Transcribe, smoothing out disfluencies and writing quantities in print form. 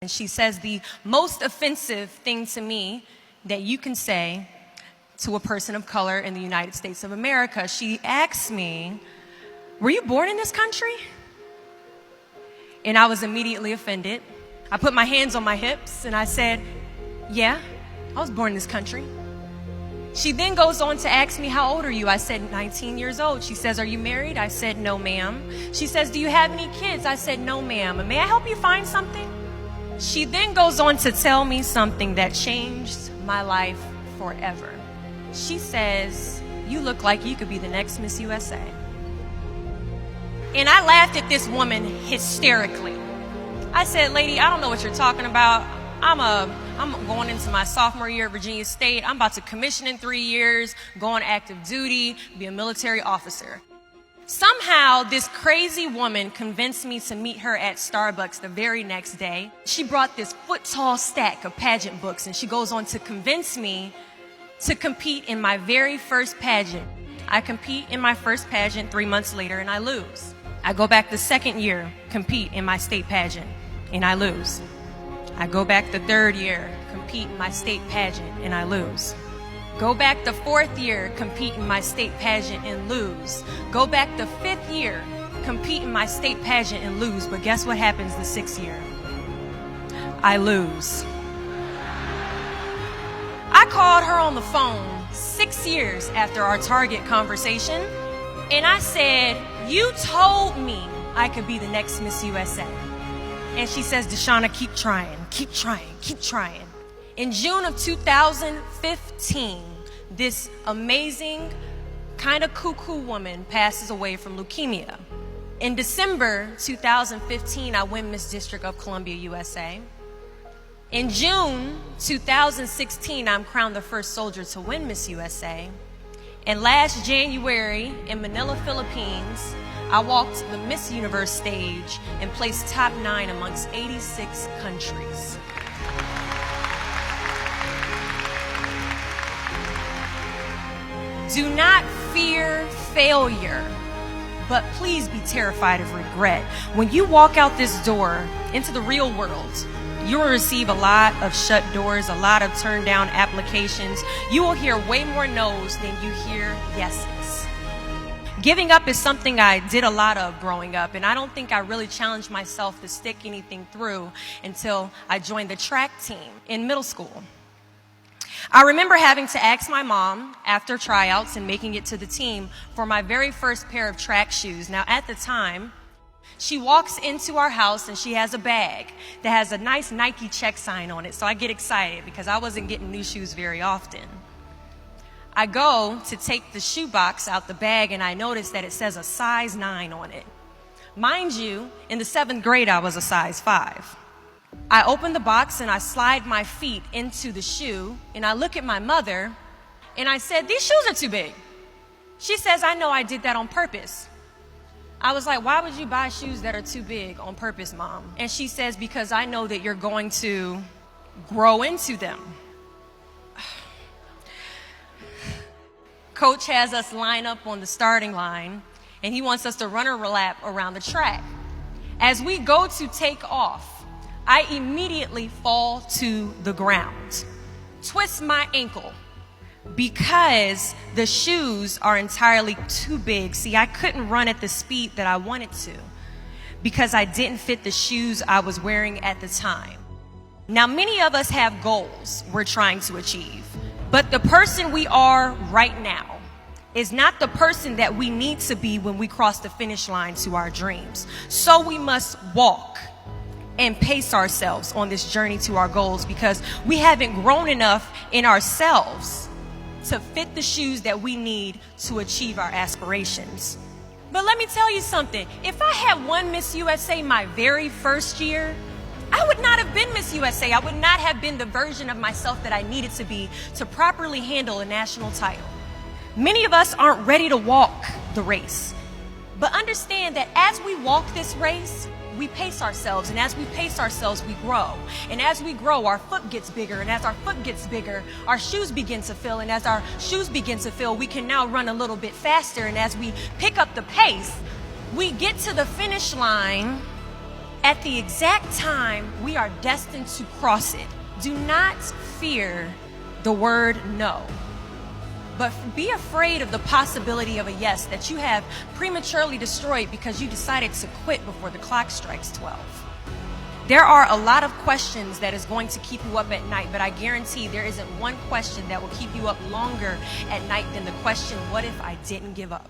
And she says the most offensive thing to me that you can say to a person of color in the United States of America. She asks me, "Were you born in this country?" And I was immediately offended. I put my hands on my hips and I said, "Yeah, I was born in this country." She then goes on to ask me, "How old are you?" I said, 19 years old. She says, "Are you married?" I said, "No, ma'am." She says, "Do you have any kids?" I said, "No, ma'am." "And may I help you find something?" She then goes on to tell me something that changed my life forever. She says, "You look like you could be the next Miss USA." And I laughed at this woman hysterically. I said, "Lady, I don't know what you're talking about. I'm going into my sophomore year at Virginia State. I'm about to commission in 3 years, go on active duty, be a military officer." Somehow, this crazy woman convinced me to meet her at Starbucks the very next day. She brought this foot-tall stack of pageant books, and she goes on to convince me to compete in my very first pageant. I compete in my first pageant 3 months later, and I lose. I go back the second year, compete in my state pageant, and I lose. I go back the third year, compete in my state pageant, and I lose. Go back the fourth year, compete in my state pageant and lose. Go back the fifth year, compete in my state pageant and lose. But guess what happens the sixth year? I lose. I called her on the phone 6 years after our Target conversation, and I said, "You told me I could be the next Miss USA." And she says, "Deshauna, keep trying, keep trying, keep trying." In June of 2015, this amazing, kind of cuckoo woman passes away from leukemia. In December 2015, I win Miss District of Columbia, USA. In June 2016, I'm crowned the first soldier to win Miss USA. And last January in Manila, Philippines, I walked the Miss Universe stage and placed top 9 amongst 86 countries. Do not fear failure, but please be terrified of regret. When you walk out this door into the real world, you will receive a lot of shut doors, a lot of turned down applications. You will hear way more no's than you hear yeses. Giving up is something I did a lot of growing up, and I don't think I really challenged myself to stick anything through until I joined the track team in middle school. I remember having to ask my mom after tryouts and making it to the team for my very first pair of track shoes. Now, at the time, she walks into our house and she has a bag that has a nice Nike check sign on it. So I get excited because I wasn't getting new shoes very often. I go to take the shoe box out the bag and I notice that it says a size 9 on it. Mind you, in the 7th grade, I was a size 5. I open the box and I slide my feet into the shoe and I look at my mother and I said, "These shoes are too big." She says, "I know I did that on purpose." I was like, "Why would you buy shoes that are too big on purpose, Mom?" And she says, "Because I know that you're going to grow into them." Coach has us line up on the starting line and he wants us to run a lap around the track. As we go to take off, I immediately fall to the ground, twist my ankle because the shoes are entirely too big. See, I couldn't run at the speed that I wanted to because I didn't fit the shoes I was wearing at the time. Now, many of us have goals we're trying to achieve, but the person we are right now is not the person that we need to be when we cross the finish line to our dreams. So we must walk and pace ourselves on this journey to our goals because we haven't grown enough in ourselves to fit the shoes that we need to achieve our aspirations. But let me tell you something. If I had won Miss USA my very first year, I would not have been Miss USA. I would not have been the version of myself that I needed to be to properly handle a national title. Many of us aren't ready to walk the race. But understand that as we walk this race, we pace ourselves, and as we pace ourselves, we grow. And as we grow, our foot gets bigger, and as our foot gets bigger, our shoes begin to fill, and as our shoes begin to fill, we can now run a little bit faster, and as we pick up the pace, we get to the finish line at the exact time we are destined to cross it, do not fear the word no, but be afraid of the possibility of a yes that you have prematurely destroyed because you decided to quit before the clock strikes 12. There are a lot of questions that is going to keep you up at night, but I guarantee there isn't one question that will keep you up longer at night than the question, what if I didn't give up?